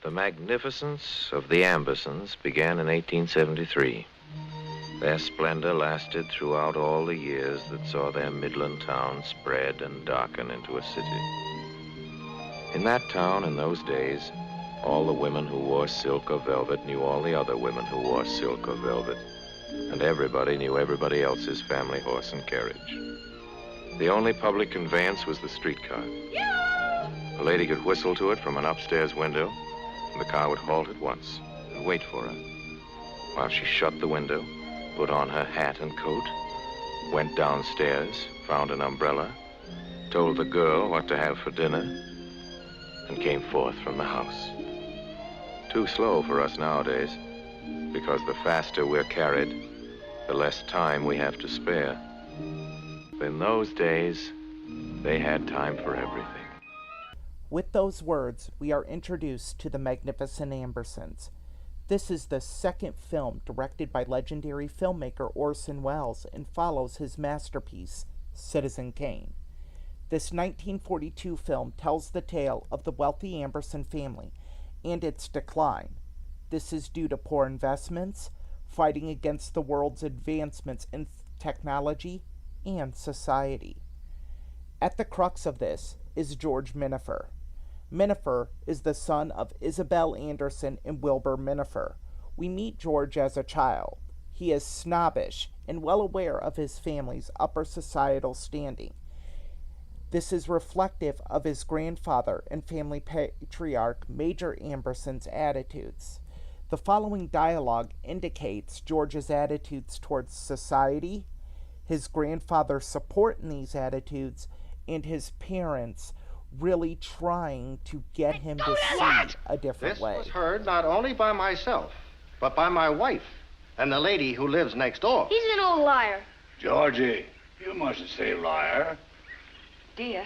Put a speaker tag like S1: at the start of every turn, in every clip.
S1: The magnificence of the Ambersons began in 1873. Their splendor lasted throughout all the years that saw their Midland town spread and darken into a city. In that town, in those days, all the women who wore silk or velvet knew all the other women who wore silk or velvet, and everybody knew everybody else's family horse and carriage. The only public conveyance was the streetcar. A lady could whistle to it from an upstairs window, and the car would halt at once and wait for her, while she shut the window, put on her hat and coat, went downstairs, found an umbrella, told the girl what to have for dinner, and came forth from the house. Too slow for us nowadays, because the faster we're carried, the less time we have to spare. In those days, they had time for everything.
S2: With those words, we are introduced to the magnificent Ambersons. This is the second film directed by legendary filmmaker Orson Welles and follows his masterpiece, Citizen Kane. This 1942 film tells the tale of the wealthy Amberson family and its decline. This is due to poor investments, fighting against the world's advancements in technology and society. At the crux of this is George Minafer. Minafer is the son of Isabel Anderson and Wilbur Minafer. We meet George as a child. He is snobbish and well aware of his family's upper societal standing. This is reflective of his grandfather and family patriarch Major Amberson's attitudes. The following dialogue indicates George's attitudes towards society, his grandfather's support in these attitudes, and his parents really trying to get him to see a different way.
S3: This was heard not only by myself, but by my wife and the lady who lives next door.
S4: He's an old liar.
S5: Georgie, you mustn't say liar.
S6: Dear,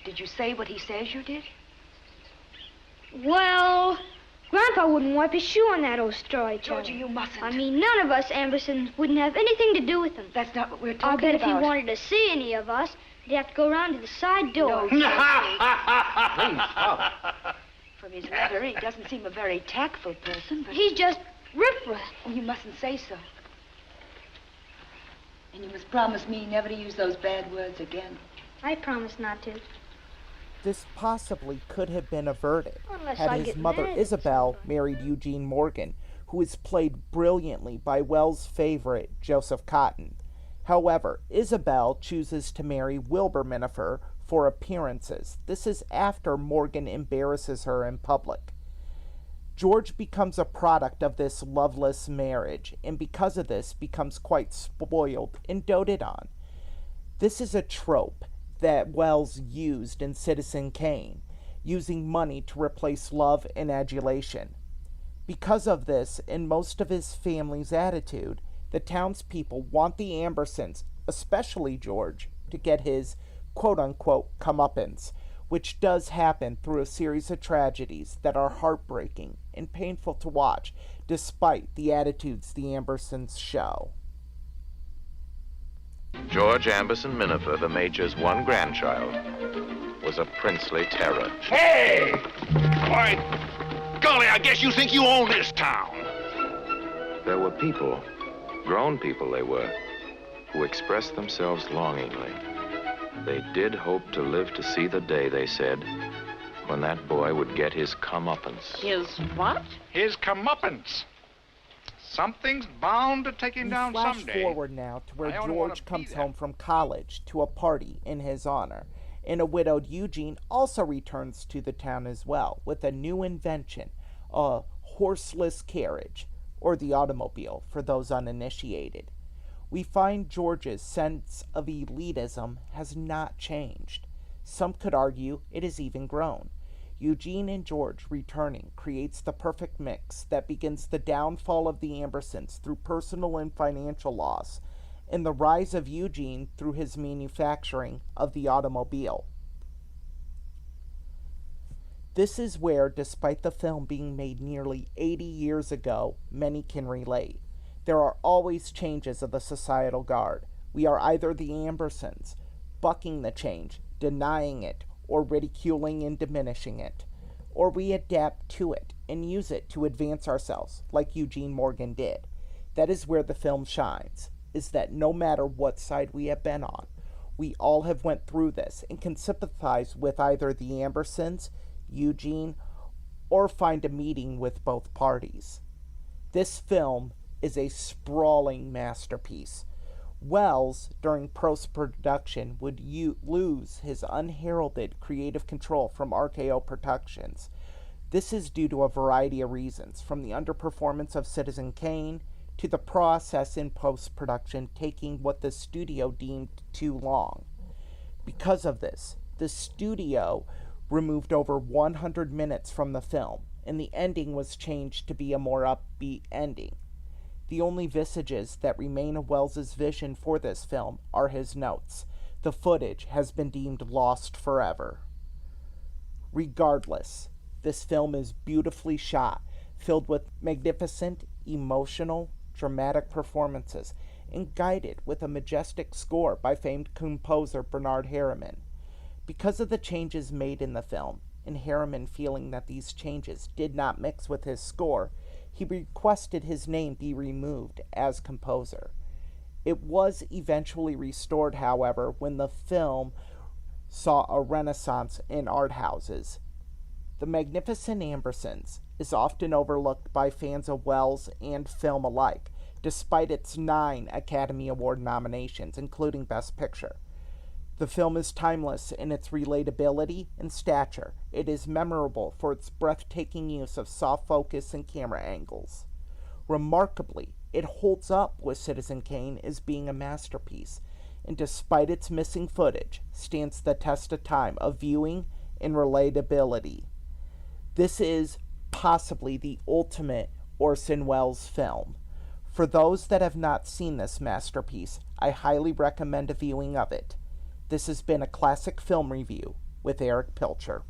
S6: did you say what he says you did?
S4: Well, Grandpa wouldn't wipe his shoe on that old storyteller.
S6: Georgie, you mustn't.
S4: I mean, none of us Ambersons wouldn't have anything to do with him.
S6: That's not what we're
S4: I'll
S6: talking
S4: bet
S6: about.
S4: if he wanted to see any of us, he'd have to go around to the side door.
S6: No,
S3: Please, stop.
S6: from his letter, he doesn't seem a very tactful person, but...
S4: He's just riffraff.
S6: Oh, you mustn't say so. And you must promise me never to use those bad words again.
S4: I promise not to.
S2: This possibly could have been averted
S4: Unless
S2: had
S4: I
S2: his
S4: get
S2: mother
S4: mad at
S2: Isabel married Eugene Morgan, who is played brilliantly by Wells' favorite Joseph Cotten. However, Isabel chooses to marry Wilbur Minafer for appearances. This is after Morgan embarrasses her in public. George becomes a product of this loveless marriage, and because of this becomes quite spoiled and doted on. This is a trope that Wells used in Citizen Kane, using money to replace love and adulation. Because of this, and most of his family's attitude, the townspeople want the Ambersons, especially George, to get his quote-unquote comeuppance, which does happen through a series of tragedies that are heartbreaking and painful to watch, despite the attitudes the Ambersons show.
S1: George Amberson Minafer, the Major's one grandchild, was a princely terror.
S5: Hey! Why, golly, I guess you think you own this town.
S1: There were people, grown people they were, who expressed themselves longingly. They did hope to live to see the day, they said, when that boy would get his comeuppance.
S6: His what?
S5: His comeuppance. Something's bound to take him
S2: We
S5: down
S2: flash
S5: someday.
S2: forward now to where
S5: I only wanna
S2: George
S5: be
S2: comes
S5: there.
S2: home from college to a party in his honor, and a widowed Eugene also returns to the town as well with a new invention, a horseless carriage, or the automobile for those uninitiated. We find George's sense of elitism has not changed. Some could argue it has even grown. Eugene and George returning creates the perfect mix that begins the downfall of the Ambersons through personal and financial loss, and the rise of Eugene through his manufacturing of the automobile. This is where, despite the film being made nearly 80 years ago, many can relate. There are always changes of the societal guard. We are either the Ambersons, bucking the change, denying it, or ridiculing and diminishing it, or we adapt to it and use it to advance ourselves, like Eugene Morgan did. That is where the film shines, is that no matter what side we have been on, we all have went through this and can sympathize with either the Ambersons, Eugene, or find a meeting with both parties. This film is a sprawling masterpiece. Wells, during post-production, would lose his unheralded creative control from RKO Productions. This is due to a variety of reasons, from the underperformance of Citizen Kane to the process in post-production taking what the studio deemed too long. Because of this, the studio removed over 100 minutes from the film, and the ending was changed to be a more upbeat ending. The only vestiges that remain of Wells's vision for this film are his notes. The footage has been deemed lost forever. Regardless, this film is beautifully shot, filled with magnificent, emotional, dramatic performances, and guided with a majestic score by famed composer Bernard Herrmann. Because of the changes made in the film, and Herrmann feeling that these changes did not mix with his score, he requested his name be removed as composer. It was eventually restored, however, when the film saw a renaissance in art houses. The Magnificent Ambersons is often overlooked by fans of Wells and film alike, despite its 9 Academy Award nominations, including Best Picture. The film is timeless in its relatability and stature. It is memorable for its breathtaking use of soft focus and camera angles. Remarkably, it holds up with Citizen Kane as being a masterpiece, and despite its missing footage, stands the test of time of viewing and relatability. This is possibly the ultimate Orson Welles film. For those that have not seen this masterpiece, I highly recommend a viewing of it. This has been a Classic Film Review with Erich Pilcher.